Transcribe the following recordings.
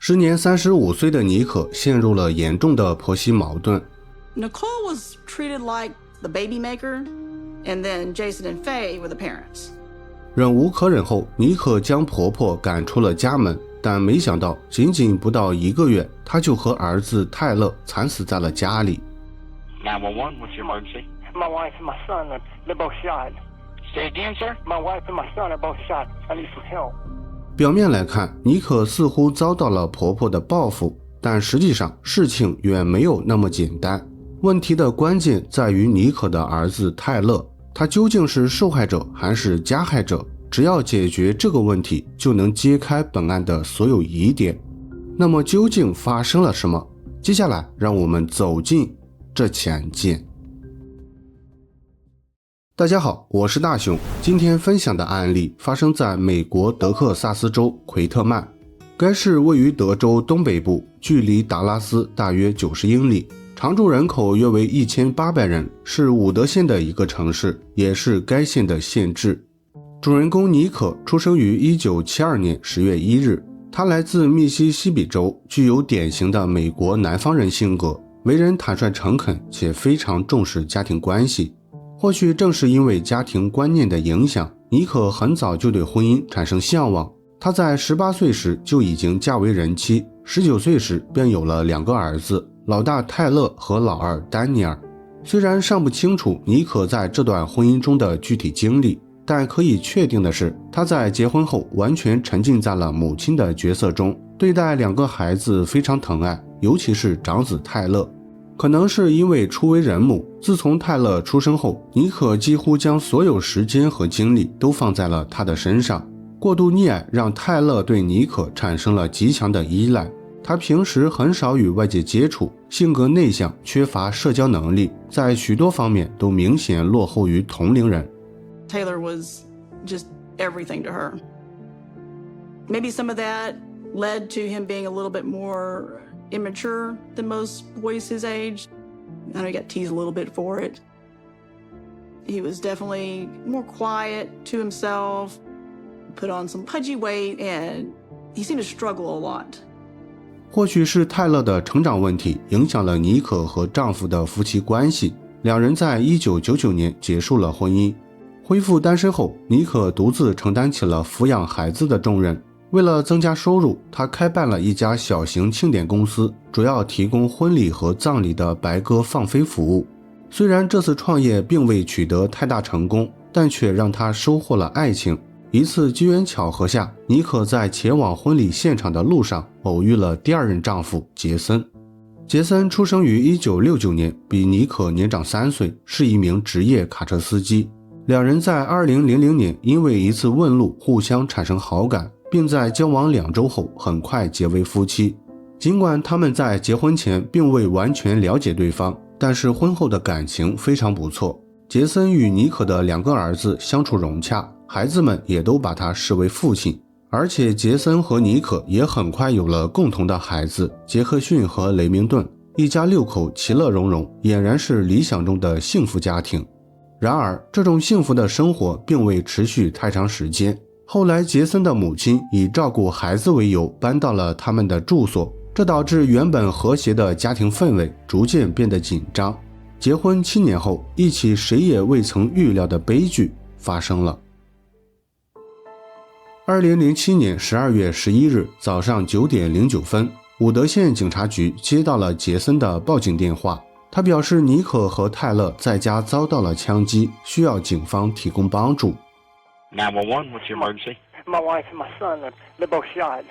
时年35岁的妮可陷入了严重的婆媳矛盾。Nicole was treated like the baby maker, and then Jason and Faye were the parents. 忍无可忍后，妮可将婆婆赶出了家门，但没想到仅仅不到1个月，她就和儿子泰勒惨死在了家里。911, what's your emergency? My wife and my son, they're both shot. Say again, sir? My wife and my son are both shot. I need some help. 表面来看，妮可似乎遭到了婆婆的报复，但实际上事情远没有那么简单。问题的关键在于妮可的儿子泰勒，他究竟是受害者还是加害者？只要解决这个问题，就能揭开本案的所有疑点。那么究竟发生了什么？接下来让我们走进这起案件。大家好，我是大熊。今天分享的案例发生在美国德克萨斯州奎特曼，该市位于德州东北部，距离达拉斯大约90英里，常住人口约为1800人，是伍德县的一个城市，也是该县的县治。主人公妮可出生于1972年10月1日，他来自密西西比州，具有典型的美国南方人性格，为人坦率诚恳，且非常重视家庭关系。或许正是因为家庭观念的影响，妮可很早就对婚姻产生向往。她在18岁时就已经嫁为人妻，19岁时便有了2个儿子，老大泰勒和老二丹尼尔。虽然尚不清楚妮可在这段婚姻中的具体经历，但可以确定的是，她在结婚后完全沉浸在了母亲的角色中，对待2个孩子非常疼爱，尤其是长子泰勒。可能是因为初为人母，自从泰勒出生后，妮可几乎将所有时间和精力都放在了他的身上。过度溺爱让泰勒对妮可产生了极强的依赖。他平时很少与外界接触，性格内向，缺乏社交能力，在许多方面都明显落后于同龄人。Taylor was just everything to her. Maybe some of that led to him being a little bit more immature than most boys his age. I know he got teased a little bit for it. He was definitely more quiet to himself, put on some pudgy weight, and he seemed to struggle a lot. 或许是泰勒的成长问题影响了妮可和丈夫的夫妻关系，两人在1999年结束了婚姻。恢复单身后，妮可独自承担起了抚养孩子的重任。为了增加收入，她开办了一家小型庆典公司，主要提供婚礼和葬礼的白鸽放飞服务。虽然这次创业并未取得太大成功，但却让她收获了爱情。一次机缘巧合下，妮可在前往婚礼现场的路上偶遇了第2任丈夫杰森。杰森出生于1969年，比妮可年长3岁，是一名职业卡车司机。两人在2000年因为一次问路互相产生好感，并在交往2周后很快结为夫妻。尽管他们在结婚前并未完全了解对方，但是婚后的感情非常不错。杰森与妮可的2个儿子相处融洽，孩子们也都把他视为父亲。而且杰森和妮可也很快有了共同的孩子杰克逊和雷明顿，一家6口其乐融融，俨然是理想中的幸福家庭。然而这种幸福的生活并未持续太长时间，后来杰森的母亲以照顾孩子为由搬到了他们的住所，这导致原本和谐的家庭氛围逐渐变得紧张。结婚7年后，一起谁也未曾预料的悲剧发生了。2007年12月11日早上9点09分，伍德县警察局接到了杰森的报警电话。他表示妮可和泰勒在家遭到了枪击，需要警方提供帮助。911, what's your emergency? My wife and my son, they're both shot.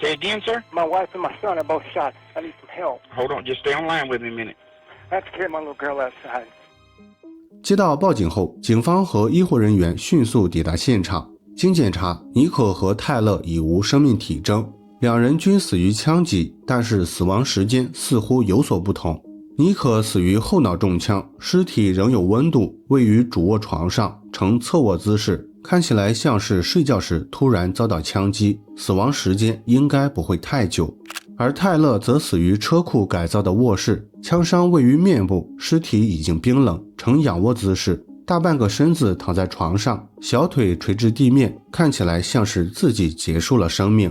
Say again, sir? My wife and my son are both shot. I need some help. Hold on, just stay on line with me a minute. I have to carry my little girl outside. 接到报警后，警方和医护人员迅速抵达现场。经检查，妮可和泰勒已无生命体征，两人均死于枪击，但是死亡时间似乎有所不同。妮可死于后脑中枪，尸体仍有温度，位于主卧床上，呈侧卧姿势，看起来像是睡觉时突然遭到枪击，死亡时间应该不会太久。而泰勒则死于车库改造的卧室，枪伤位于面部，尸体已经冰冷，呈仰卧姿势，大半个身子躺在床上，小腿垂直地面，看起来像是自己结束了生命。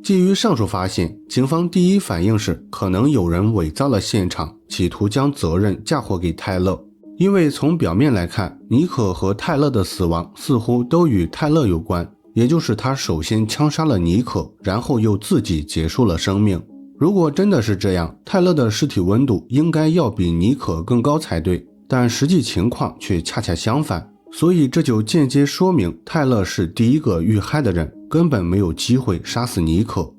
基于上述发现，警方第一反应是可能有人伪造了现场，企图将责任嫁祸给泰勒。因为从表面来看，妮可和泰勒的死亡似乎都与泰勒有关，也就是他首先枪杀了妮可，然后又自己结束了生命。如果真的是这样，泰勒的尸体温度应该要比妮可更高才对，但实际情况却恰恰相反，所以这就间接说明泰勒是第一个遇害的人，根本没有机会杀死妮可。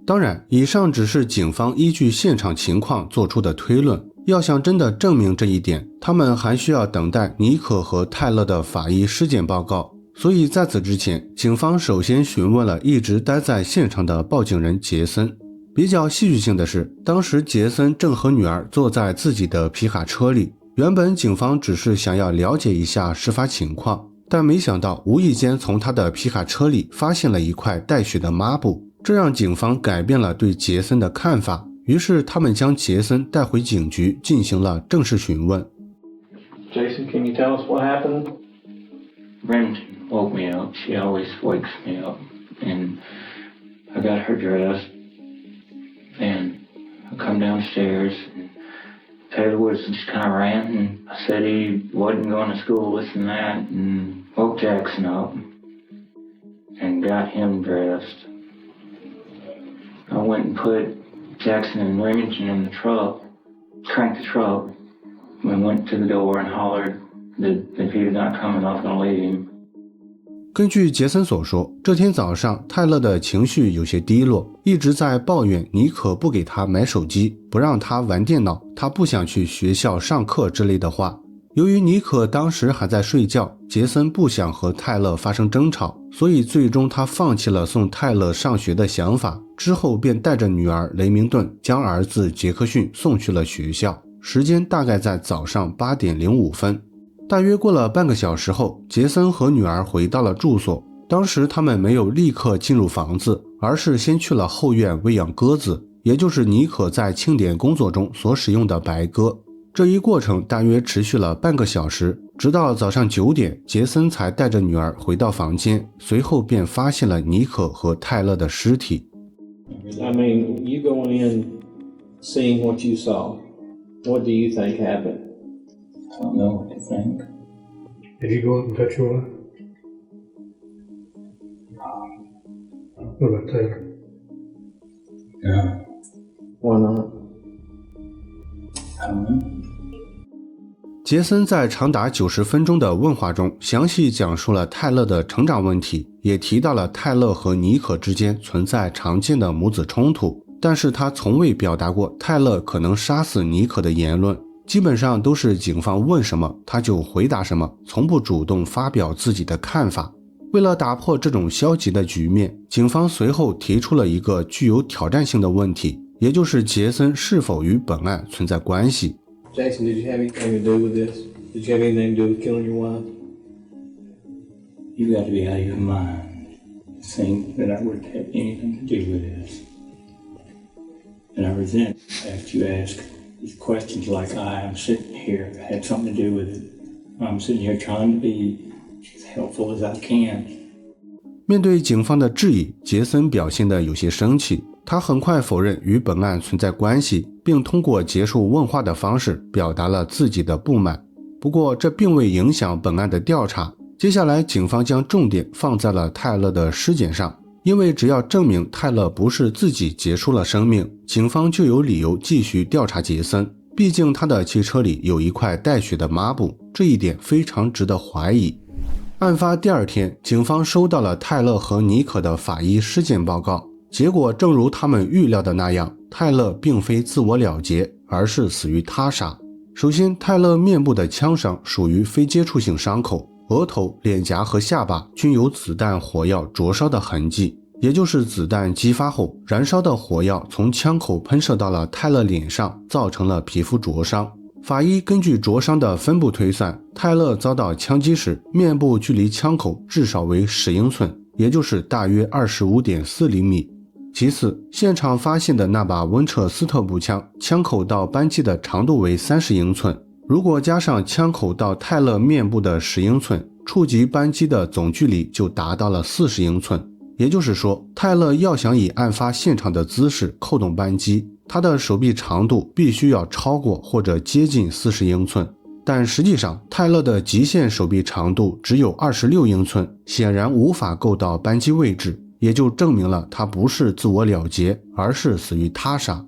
当然，以上只是警方依据现场情况做出的推论，要想真的证明这一点，他们还需要等待妮可和泰勒的法医尸检报告。所以在此之前，警方首先询问了一直待在现场的报警人杰森。比较戏剧性的是，当时杰森正和女儿坐在自己的皮卡车里，原本警方只是想要了解一下事发情况，但没想到无意间从他的皮卡车里发现了一块带血的抹布，这让警方改变了对杰森的看法，于是他们将杰森带回警局进行了正式询问。 Jason, can you tell us what happened? Remington woke me up. She always wakes me up. And I got her dressed. And I come downstairs. And Taylor Woods just kind of ranting. I said he wasn't going to school, this and that. And woke Jackson up. And got him dressed. I went and put Jackson and Remington in the truck. Cranked the truck. We went to the door and hollered that if he was not coming, I was going to leave him. 根据杰森所说，这天早上泰勒的情绪有些低落，一直在抱怨妮可不给他买手机，不让他玩电脑，他不想去学校上课之类的话。由于妮可当时还在睡觉，杰森不想和泰勒发生争吵，所以最终他放弃了送泰勒上学的想法，之后便带着女儿雷明顿将儿子杰克逊送去了学校，时间大概在早上8点05分。大约过了半个小时后，杰森和女儿回到了住所。当时他们没有立刻进入房子，而是先去了后院喂养鸽子，也就是妮可在庆典工作中所使用的白鸽。这一过程大约持续了半个小时，直到早上9点，杰森才带着女儿回到房间，随后便发现了妮可和泰勒的尸体。 I mean, you going in, seeing what you saw. What do you think happened? I don't know what to think. Did you go up and touch your wife? What about Taylor? No, Why not? I don't know. 杰森在长达90分钟的问话中，详细讲述了泰勒的成长问题，也提到了泰勒和妮可之间存在常见的母子冲突，但是他从未表达过泰勒可能杀死妮可的言论，基本上都是警方问什么他就回答什么，从不主动发表自己的看法。为了打破这种消极的局面，警方随后提出了一个具有挑战性的问题，也就是杰森是否与本案存在关系。Jason, did you have anything to do with this? Did you have anything to do with killing your wife? You got to be out of your mind to think that I would have anything to do with this. And I resent the fact you ask these questions like I am sitting here had something to do with it. I'm sitting here trying to be as helpful as I can. 面对警方的质疑，杰森表现得有些生气，他很快否认与本案存在关系，并通过结束问话的方式表达了自己的不满。不过这并未影响本案的调查，接下来警方将重点放在了泰勒的尸检上，因为只要证明泰勒不是自己结束了生命，警方就有理由继续调查杰森，毕竟他的汽车里有一块带血的抹布，这一点非常值得怀疑。案发第二天，警方收到了泰勒和妮可的法医尸检报告，结果正如他们预料的那样，泰勒并非自我了结，而是死于他杀。首先，泰勒面部的枪伤属于非接触性伤口，额头、脸颊和下巴均有子弹火药灼烧的痕迹，也就是子弹激发后，燃烧的火药从枪口喷射到了泰勒脸上，造成了皮肤灼伤。法医根据灼伤的分布推算，泰勒遭到枪击时，面部距离枪口至少为10英寸，也就是大约 25.4 厘米。其次，现场发现的那把温彻斯特步枪，枪口到扳机的长度为30英寸，如果加上枪口到泰勒面部的10英寸，触及扳机的总距离就达到了40英寸，也就是说，泰勒要想以案发现场的姿势扣动扳机，他的手臂长度必须要超过或者接近40英寸。但实际上，泰勒的极限手臂长度只有26英寸，显然无法够到扳机位置，也就证明了他不是自我了结，而是死于他杀。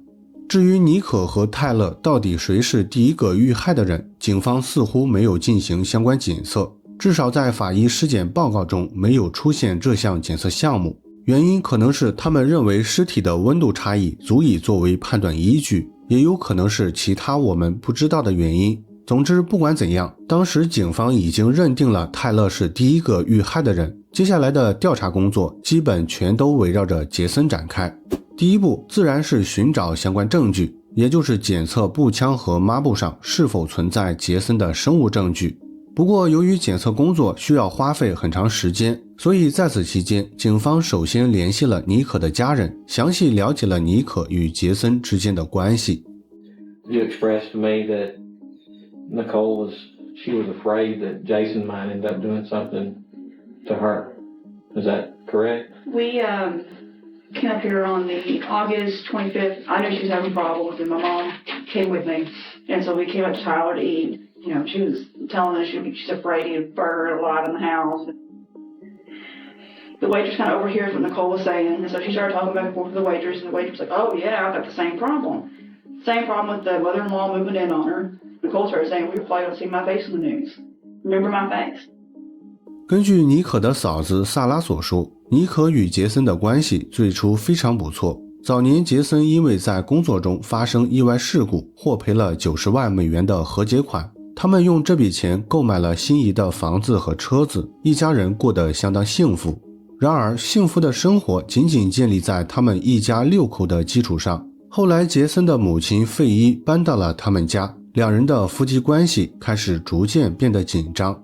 至于妮可和泰勒到底谁是第一个遇害的人，警方似乎没有进行相关检测，至少在法医尸检报告中没有出现这项检测项目。原因可能是他们认为尸体的温度差异足以作为判断依据，也有可能是其他我们不知道的原因。总之，不管怎样，当时警方已经认定了泰勒是第一个遇害的人，接下来的调查工作基本全都围绕着杰森展开。第一步自然是寻找相关证据，也就是检测步枪和抹布上是否存在杰森的生物证据。不过由于检测工作需要花费很长时间，所以在此期间，警方首先联系了妮可的家人，详细了解了妮可与杰森之间的关系。 You expressed to me that Nicole she was afraid that Jason might end up doing something to her. Is that correct? We came up here on the August 25th. I knew she was having problems, and my mom came with me. And so we came up to Tyler to eat. You know, she was telling us she's afraid he'd burn a lot in the house. The waitress kind of overhears what Nicole was saying, and so she started talking back and forth with the waitress, and the waitress was like, oh, yeah, I've got the same problem. Same problem with the mother-in-law moving in on her. Nicole started saying, we were probably going to see my face in the news. Remember my face? 根据妮可的嫂子萨拉所说，妮可与杰森的关系最初非常不错。早年杰森因为在工作中发生意外事故，获赔了90万美元的和解款，他们用这笔钱购买了心仪的房子和车子，一家人过得相当幸福。然而，幸福的生活仅仅建立在他们一家6口的基础上。后来，杰森的母亲费伊搬到了他们家，两人的夫妻关系开始逐渐变得紧张。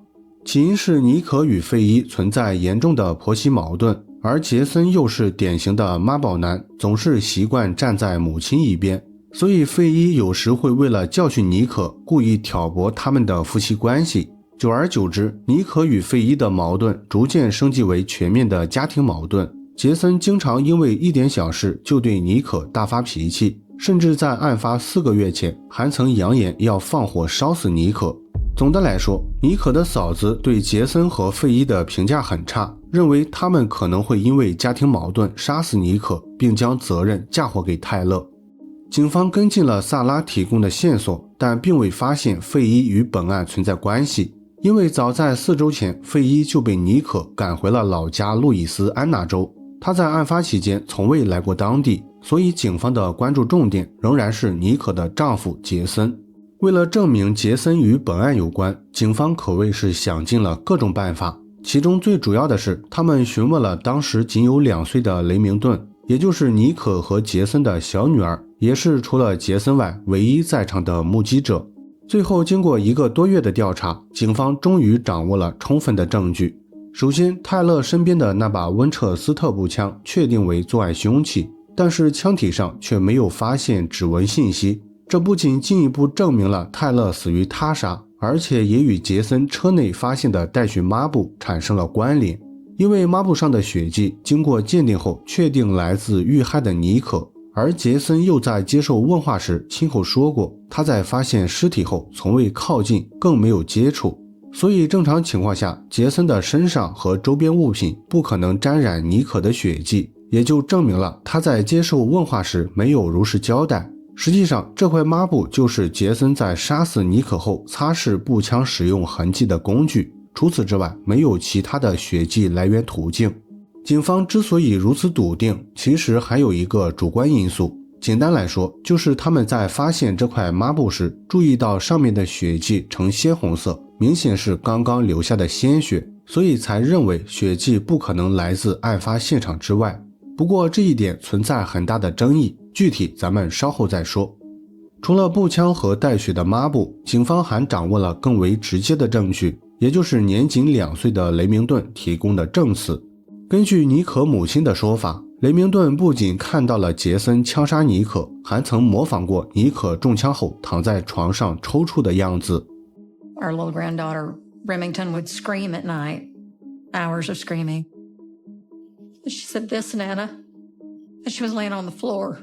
起因是妮可与费伊存在严重的婆媳矛盾，而杰森又是典型的妈宝男，总是习惯站在母亲一边，所以费伊有时会为了教训妮可，故意挑拨他们的夫妻关系。久而久之，妮可与费伊的矛盾逐渐升级为全面的家庭矛盾。杰森经常因为一点小事就对妮可大发脾气，甚至在案发4个月前还曾扬言要放火烧死妮可。总的来说，妮可的嫂子对杰森和费伊的评价很差，认为他们可能会因为家庭矛盾杀死妮可，并将责任嫁祸给泰勒。警方跟进了萨拉提供的线索，但并未发现费伊与本案存在关系，因为早在4周前，费伊就被妮可赶回了老家路易斯安那州。他在案发期间从未来过当地，所以警方的关注重点仍然是妮可的丈夫杰森。为了证明杰森与本案有关，警方可谓是想尽了各种办法，其中最主要的是他们询问了当时仅有2岁的雷明顿，也就是妮可和杰森的小女儿，也是除了杰森外唯一在场的目击者。最后经过1个多月的调查，警方终于掌握了充分的证据。首先，泰勒身边的那把温彻斯特步枪确定为作案凶器，但是枪体上却没有发现指纹信息，这不仅进一步证明了泰勒死于他杀，而且也与杰森车内发现的带血抹布产生了关联。因为抹布上的血迹经过鉴定后确定来自遇害的妮可，而杰森又在接受问话时亲口说过，他在发现尸体后从未靠近，更没有接触。所以正常情况下，杰森的身上和周边物品不可能沾染妮可的血迹，也就证明了他在接受问话时没有如实交代。实际上，这块抹布就是杰森在杀死妮可后擦拭步枪使用痕迹的工具，除此之外没有其他的血迹来源途径。警方之所以如此笃定，其实还有一个主观因素，简单来说，就是他们在发现这块抹布时注意到上面的血迹呈鲜红色，明显是刚刚流下的鲜血，所以才认为血迹不可能来自案发现场之外。不过这一点存在很大的争议，具体咱们稍后再说。除了步枪和带血的抹布，警方还掌握了更为直接的证据，也就是年仅2岁的雷明顿提供的证词。根据妮可母亲的说法，雷明顿不仅看到了杰森枪杀妮可，还曾模仿过妮可中枪后躺在床上抽搐的样子。Our little granddaughter Remington would scream at night, hours of screaming. She said, "This, Nana." And she was laying on the floor,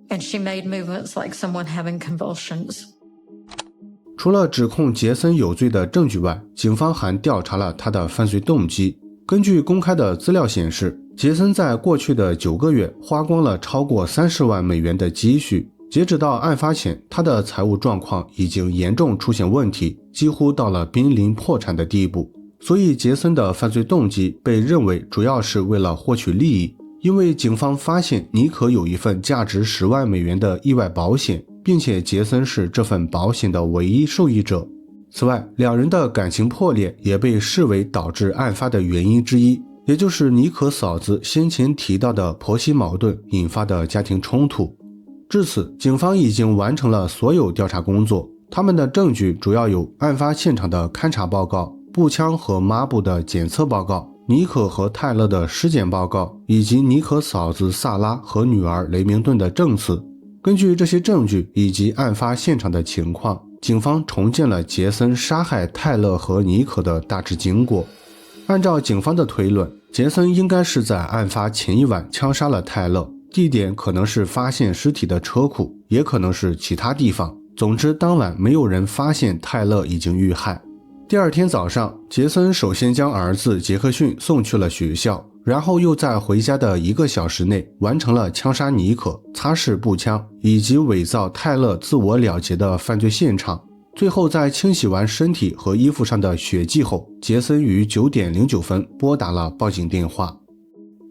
and she made movements like someone having convulsions. 除了指控杰森有罪的证据外，警方还调查了他的犯罪动机。根据公开的资料显示，杰森在过去的9个月花光了超过30万美元的积蓄。截止到案发前，他的财务状况已经严重出现问题，几乎到了濒临破产的地步。所以杰森的犯罪动机被认为主要是为了获取利益，因为警方发现尼可有一份价值10万美元的意外保险，并且杰森是这份保险的唯一受益者。此外，两人的感情破裂也被视为导致案发的原因之一，也就是尼可嫂子先前提到的婆媳矛盾引发的家庭冲突。至此，警方已经完成了所有调查工作，他们的证据主要有案发现场的勘查报告、步枪和抹布的检测报告、尼可和泰勒的尸检报告，以及尼可嫂子萨拉和女儿雷明顿的证词。根据这些证据以及案发现场的情况，警方重建了杰森杀害泰勒和尼可的大致经过。按照警方的推论，杰森应该是在案发前一晚枪杀了泰勒，地点可能是发现尸体的车库，也可能是其他地方。总之，当晚没有人发现泰勒已经遇害。第二天早上，杰森首先将儿子杰克逊送去了学校，然后又在回家的1个小时内完成了枪杀尼可、擦拭步枪以及伪造泰勒自我了结的犯罪现场。最后在清洗完身体和衣服上的血迹后，杰森于9点09分拨打了报警电话。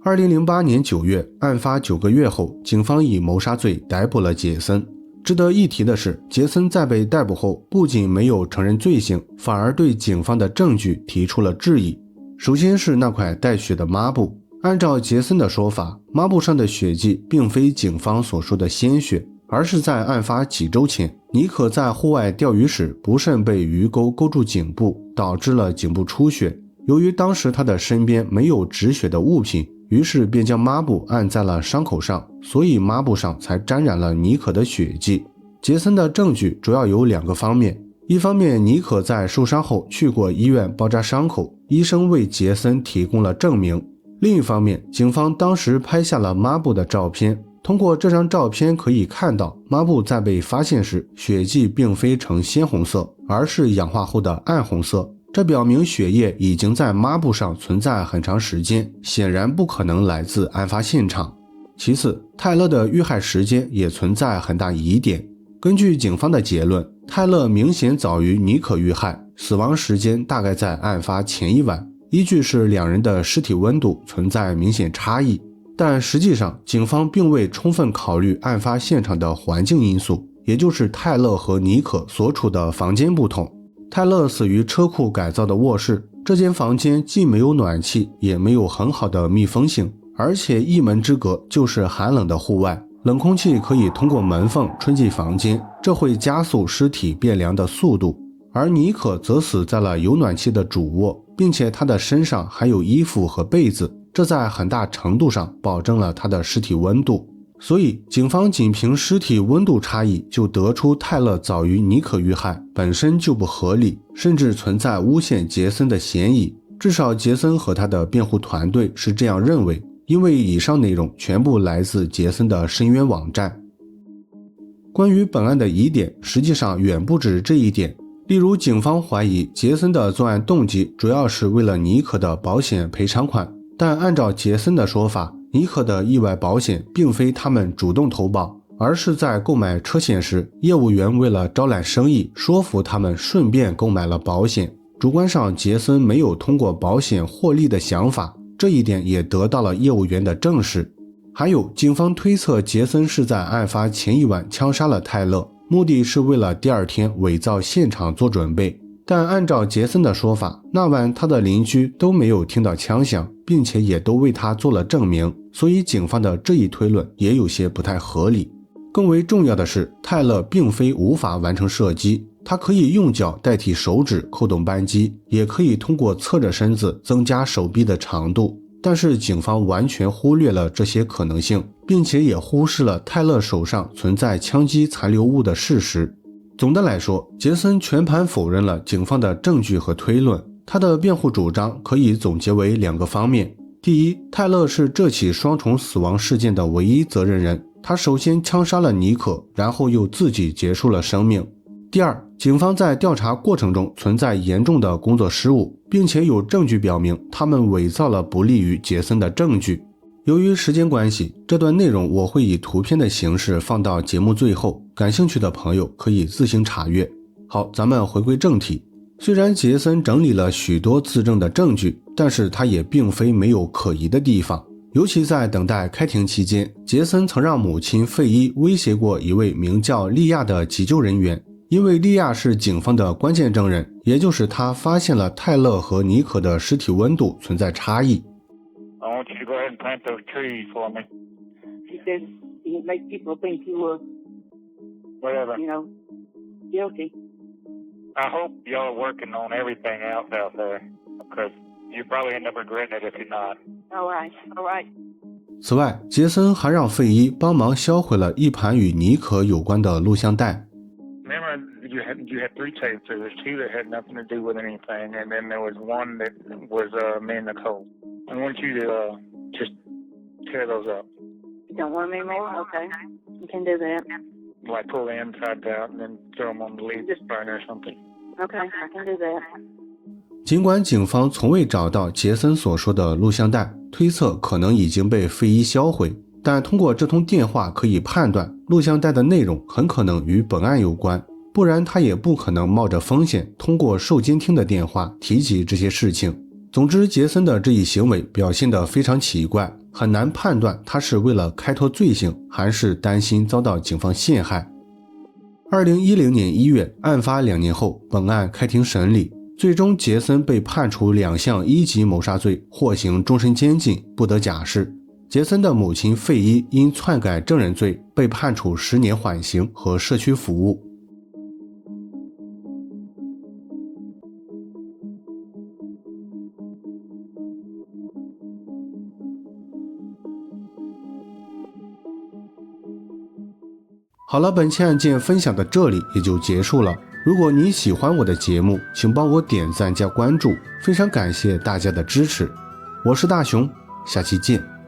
2008年9月，案发9个月后，警方以谋杀罪逮捕了杰森。值得一提的是，杰森在被逮捕后不仅没有承认罪行，反而对警方的证据提出了质疑。首先是那块带血的抹布，按照杰森的说法，抹布上的血迹并非警方所说的鲜血，而是在案发几周前，尼可在户外钓鱼时不慎被鱼钩勾住颈部，导致了颈部出血。由于当时他的身边没有止血的物品，于是便将抹布按在了伤口上，所以抹布上才沾染了尼可的血迹。杰森的证据主要有2个方面，一方面尼可在受伤后去过医院包扎伤口，医生为杰森提供了证明。另一方面，警方当时拍下了抹布的照片，通过这张照片可以看到，抹布在被发现时，血迹并非呈鲜红色，而是氧化后的暗红色。这表明血液已经在抹布上存在很长时间，显然不可能来自案发现场。其次，泰勒的遇害时间也存在很大疑点。根据警方的结论，泰勒明显早于尼可遇害，死亡时间大概在案发前一晚，依据是两人的尸体温度存在明显差异。但实际上，警方并未充分考虑案发现场的环境因素，也就是泰勒和尼可所处的房间不同。泰勒死于车库改造的卧室，这间房间既没有暖气，也没有很好的密封性，而且一门之隔就是寒冷的户外，冷空气可以通过门缝吹进房间，这会加速尸体变凉的速度。而尼可则死在了有暖气的主卧，并且他的身上还有衣服和被子，这在很大程度上保证了他的尸体温度。所以警方仅凭尸体温度差异就得出泰勒早于尼可遇害，本身就不合理，甚至存在诬陷杰森的嫌疑。至少杰森和他的辩护团队是这样认为，因为以上内容全部来自杰森的申冤网站。关于本案的疑点，实际上远不止这一点。例如，警方怀疑杰森的作案动机主要是为了尼可的保险赔偿款，但按照杰森的说法，尼可的意外保险并非他们主动投保，而是在购买车险时，业务员为了招揽生意，说服他们顺便购买了保险。主观上，杰森没有通过保险获利的想法，这一点也得到了业务员的证实。还有，警方推测杰森是在案发前一晚枪杀了泰勒，目的是为了第二天伪造现场做准备。但按照杰森的说法，那晚他的邻居都没有听到枪响，并且也都为他做了证明，所以警方的这一推论也有些不太合理。更为重要的是，泰勒并非无法完成射击，他可以用脚代替手指扣动扳机，也可以通过侧着身子增加手臂的长度。但是警方完全忽略了这些可能性，并且也忽视了泰勒手上存在枪击残留物的事实。总的来说，杰森全盘否认了警方的证据和推论。他的辩护主张可以总结为2个方面。第一，泰勒是这起双重死亡事件的唯一责任人，他首先枪杀了妮可，然后又自己结束了生命。第二，警方在调查过程中存在严重的工作失误，并且有证据表明他们伪造了不利于杰森的证据。由于时间关系，这段内容我会以图片的形式放到节目最后，感兴趣的朋友可以自行查阅。好，咱们回归正题。虽然杰森整理了许多自证的证据，但是他也并非没有可疑的地方。尤其在等待开庭期间，杰森曾让母亲费伊威胁过一位名叫利亚的急救人员，因为利亚是警方的关键证人，也就是他发现了泰勒和妮可的尸体温度存在差异。I want you to go ahead and plant those trees for me. He said he'd make people think you were, Whatever. Guilty. I hope y'all are working on everything else out there, because you probably end up regretting it if you're not. All right, all right. 此外，杰森还让费伊帮忙销毁了一盘与妮可有关的录像带。Remember, you had 3 tapes. There was 2 that had nothing to do with anything, and then there was 1 that was me and Nicole. I want you to just tear those up. You don't want any more? Okay, you can do that. Like pull the insides out and then throw them on the leaf burner or something. Okay, I can do that. 尽管警方从未找到杰森所说的录像带，推测可能已经被费伊销毁，但通过这通电话可以判断录像带的内容很可能与本案有关，不然他也不可能冒着风险通过受监听的电话提及这些事情。总之，杰森的这一行为表现得非常奇怪，很难判断他是为了开脱罪行，还是担心遭到警方陷害。2010年1月，案发2年后，本案开庭审理，最终杰森被判处2项1级谋杀罪，获刑终身监禁，不得假释。杰森的母亲费伊因篡改证人罪被判处10年缓刑和社区服务。好了，本期案件分享到这里也就结束了。如果你喜欢我的节目，请帮我点赞加关注，非常感谢大家的支持。我是大熊，下期见。